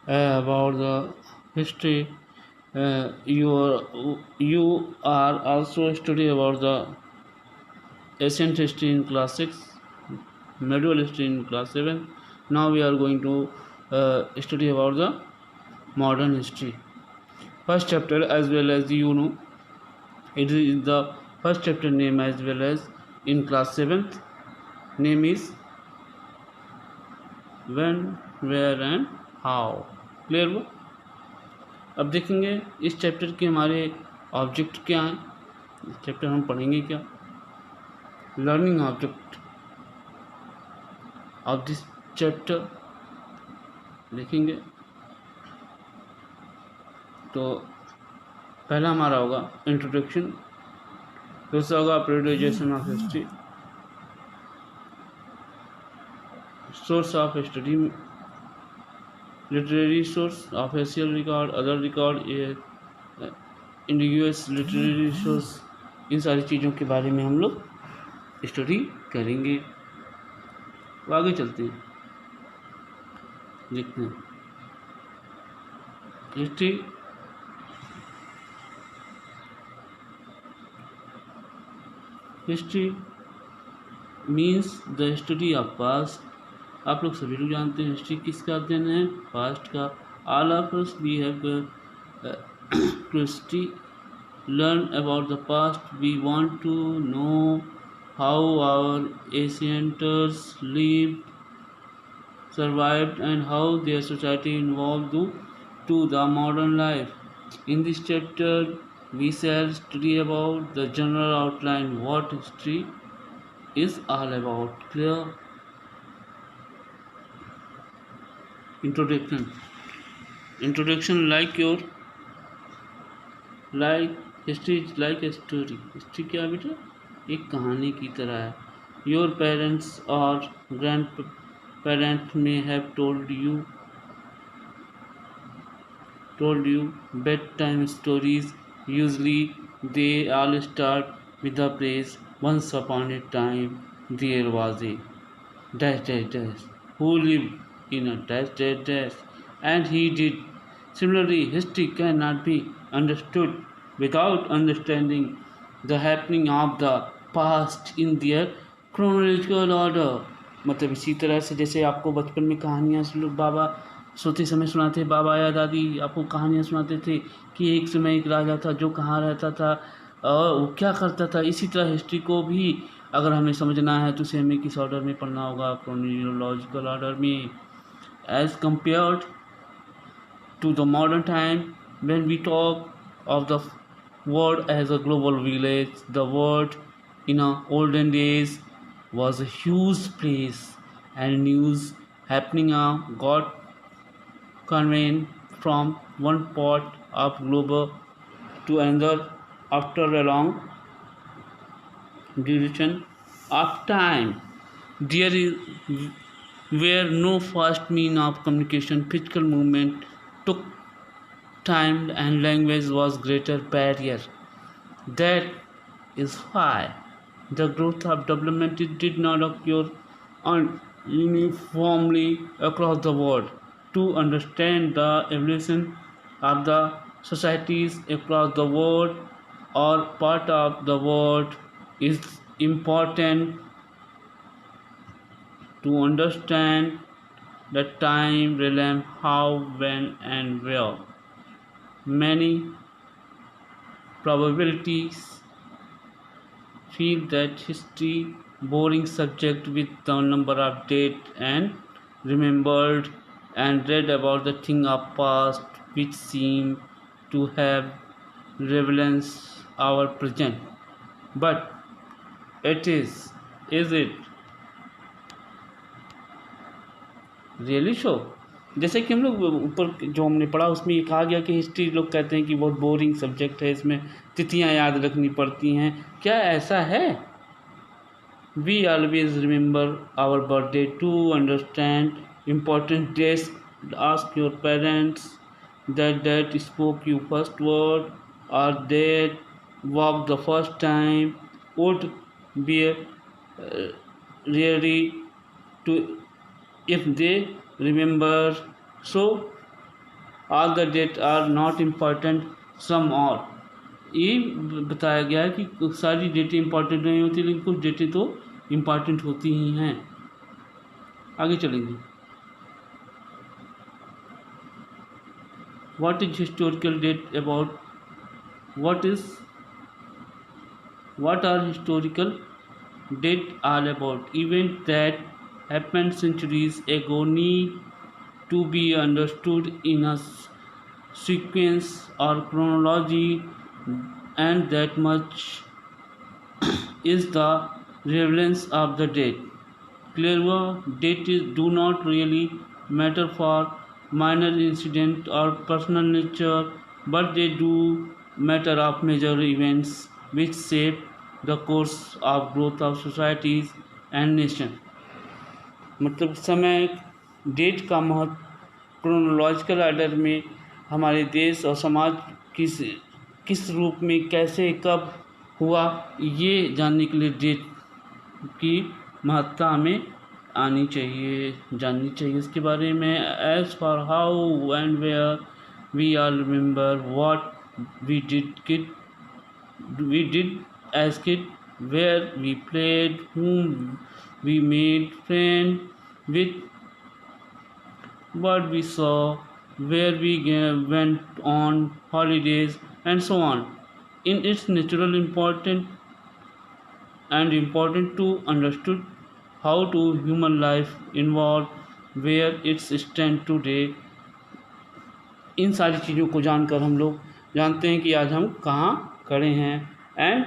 about the history. You are also study about the ancient history in class 6, medieval history in class 7. Now we are going to study about the modern history. First chapter, as well as it is the first chapter name, as well as in class 7th name is when, where and how. Clear हुआ? अब देखेंगे इस chapter के हमारे object क्या हैं. इस chapter हम पढ़ेंगे क्या. Learning object of this chapter देखेंगे. तो पहला हमारा होगा इंट्रोडक्शन, दूसरा होगा prioritisation of history, source of study, literary source, official record, other record, individuals literary source. इन सारी चीज़ों के बारे में हम लोग स्टडी करेंगे. तो आगे चलते हैं, देखते हैं history. History means the study of past. आप लोग सभी लोग जानते हैं हिस्ट्री किसका अध्ययन है, पास्ट का. All of us we have curiosity learn about the past. We want to know how our ancients lived, survived, and how their society evolved to the modern life. In this chapter, we shall study about the general outline what history is all about. Clear? Introduction. Introduction like history is like a story. History क्या बेटा, एक कहानी की तरह है. Your parents और grand parents में have told you bedtime stories. Usually they all start with the phrase once upon a time there was a dash dash dash who lived in a dash dash dash and he did. Similarly, history cannot be understood without understanding the happening of the past in their chronological order. मतलब इसी तरह से जैसे आपको बचपन में कहानियाँ बाबा सोते समय सुनाते, बाबा या दादी आपको कहानियाँ सुनाते थे कि एक समय एक राजा था जो कहाँ रहता था और वो क्या करता था. इसी तरह हिस्ट्री को भी अगर हमें समझना है तो उसे हमें किस ऑर्डर में पढ़ना होगा, क्रोनोलॉजिकल ऑर्डर में. As compared to the modern time, when we talk of the world as a global village, the world in olden days was a huge place and news happening got conveyed from one part of globe to another after a long duration of time. There were no fast means of communication. Physical movement took time and language was greater barrier. That is why the growth of development did not occur uniformly across the world. To understand the evolution of the societies across the world or part of the world is important to understand the time, realm, how, when, and where. Many probabilities feel that history boring subject with the number of date and remembered and read about the thing of past which seem to have relevance our present. But it is it really show. जैसे कि हम लोग ऊपर जो हमने पढ़ा उसमें ये कहा गया कि हिस्ट्री लोग कहते हैं कि बहुत बोरिंग सब्जेक्ट है, इसमें तिथियां याद रखनी पड़ती हैं. क्या ऐसा है? We always remember our birthday to understand important dates. Ask your parents that spoke you first word or that walked the first time would be really to if they remember. So all the dates are not important, some are. ये बताया गया है कि सारी डेटें important नहीं होती, लेकिन कुछ डेटें तो इम्पॉर्टेंट होती ही हैं। आगे चलेंगे। What is historical date about? What are historical date all about? Events that happened centuries ago need to be understood in a sequence or chronology, and that much is the relevance of the date. Clearly, dates do not really matter for minor incident or personal nature, but they do matter of major events which shape the course of growth of societies and nation. मतलब समय date का महत्व chronological order में हमारे देश और समाज किस रूप में कैसे कब हुआ, ये जानने के लिए डेट की महत्ता हमें आनी चाहिए, जाननी चाहिए इसके बारे में। As for how and where we are remember what we did as kid, where we played, whom we made friend with, what we saw, where we went on holidays, and so on. In its natural important to understood how to human life involved where its stand today. इन सारी चीज़ों को जानकर हम लोग जानते हैं कि आज हम कहाँ खड़े हैं, and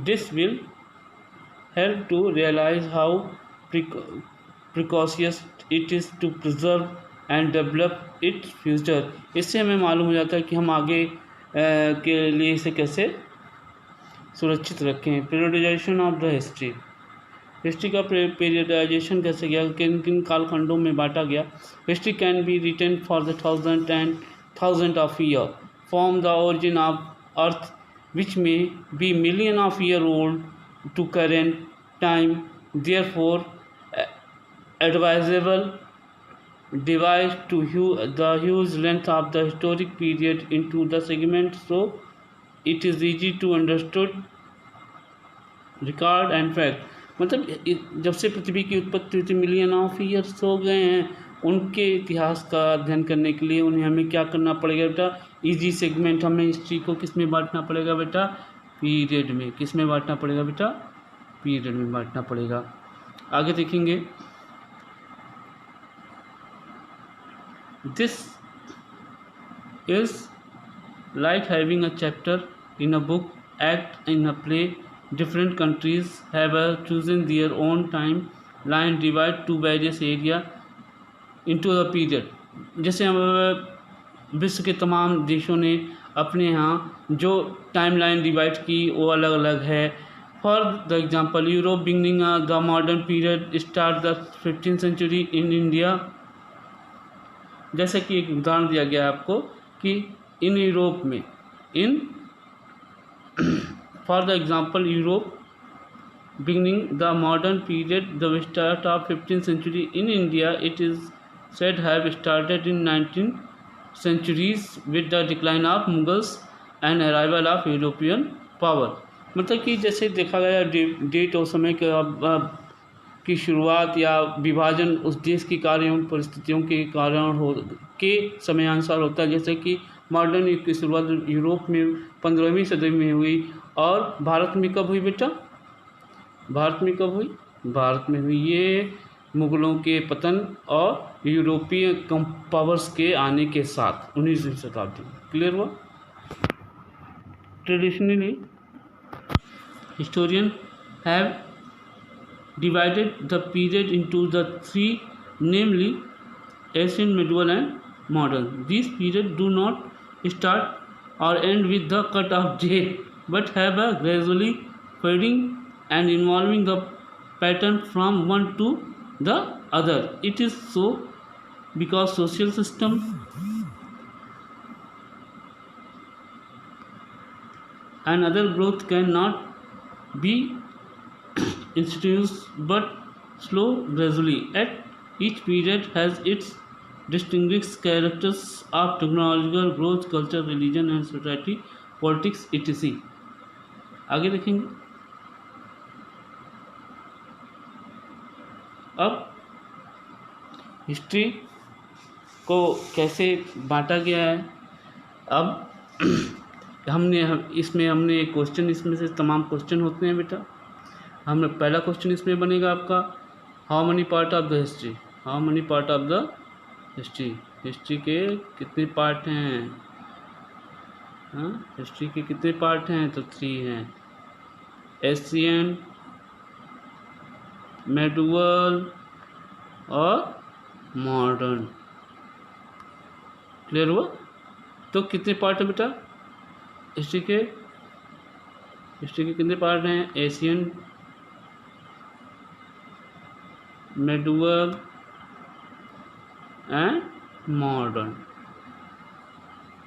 this will help to realize how precocious it is to preserve and develop its future. इससे हमें मालूम हो जाता है कि हम आगे के लिए इसे कैसे सुरक्षित रखें। Periodisation of the history, history का पीरियडाइजेशन कैसे गया, किन किन कालखंडों में बांटा गया। History can be written for the thousand of year from the origin of earth which may be million of year old to current time, therefore advisable divide to the huge length of the historic period into the segments so it is easy to understood record and fact. मतलब जब से पृथ्वी की उत्पत्ति हुई million of years हो गए हैं, उनके इतिहास का अध्ययन करने के लिए उन्हें हमें क्या करना पड़ेगा बेटा, इजी सेगमेंट हमें हिस्ट्री को किस में बांटना पड़ेगा बेटा, पीरियड में। किस में बांटना पड़ेगा बेटा, पीरियड में बांटना पड़ेगा। आगे देखेंगे। This is like having a chapter in a book, act in a play, different countries have chosen their own time line divide two various area into the period. जैसे हम विश्व के तमाम देशों ने अपने यहाँ जो टाइमलाइन डिवाइड की वो अलग अलग है। For the example, Europe beginning the modern period start the 15th century in India. जैसे कि एक उदाहरण दिया गया है आपको कि इन यूरोप में for the example, Europe beginning the modern period the start of 15th century in India, it is said have started in 19th centuries with the decline of Mughals and arrival of European power। मतलब कि जैसे देखा गया date और समय की शुरुआत या विभाजन उस देश के कार्यों परिस्थितियों के कारण के समयानुसार होता है। जैसे कि मॉडर्न युग की शुरुआत यूरोप में 15वीं सदी में हुई, और भारत में कब हुई बेटा, भारत में कब हुई, भारत में हुई ये मुगलों के पतन और यूरोपीय पावर्स के आने के साथ 19वीं शताब्दी में। क्लियर हुआ। Traditionally historian have divided the period into the three, namely Asian, medieval and modern. This period do not start or end with the cut off day but have a gradually fading and involving the pattern from one to the other. It is so because social system and other growth cannot be introduced but slow gradually. At each period has its distinguish characters of technological growth, culture, religion and society, politics etc. आगे देखेंगे। अब history को कैसे बांटा गया है। अब हमने एक क्वेश्चन, इसमें से तमाम क्वेश्चन होते हैं बेटा। हमने पहला क्वेश्चन इसमें बनेगा आपका, how many part of the history, how many part of the history, history के कितने पार्ट हैं। हाँ, हिस्ट्री के कितने पार्ट हैं, तो 3 हैं, एशियन, मेडुअल और मॉडर्न। क्लियर हुआ। तो कितने पार्ट है बेटा हिस्ट्री के कितने पार्ट हैं, ancient, medieval and modern.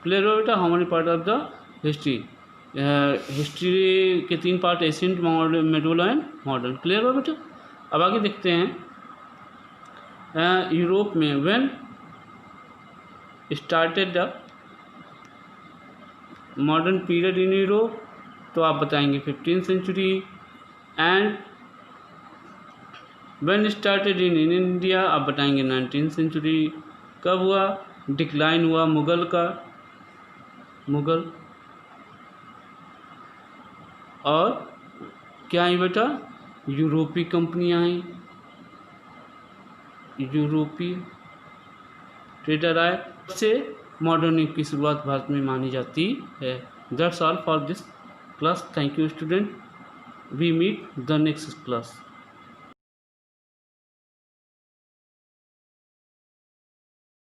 Clear हुआ बेटा। How many part of the history, history के 3 part, ancient, medieval and modern. Clear हुआ बेटा। अब आगे देखते हैं, यूरोप में when started the modern period in Europe, तो आप बताएंगे 15th century. And when started in India, आप बताएंगे 19th सेंचुरी। कब हुआ, डिक्लाइन हुआ मुगल का, मुगल, और क्या आई बेटा, यूरोपीय कंपनियां आई, यूरोपीय ट्रेडर आए, से मॉडर्न युग की शुरुआत भारत में मानी जाती है। That's all for this class. Thank you student, we meet the next class.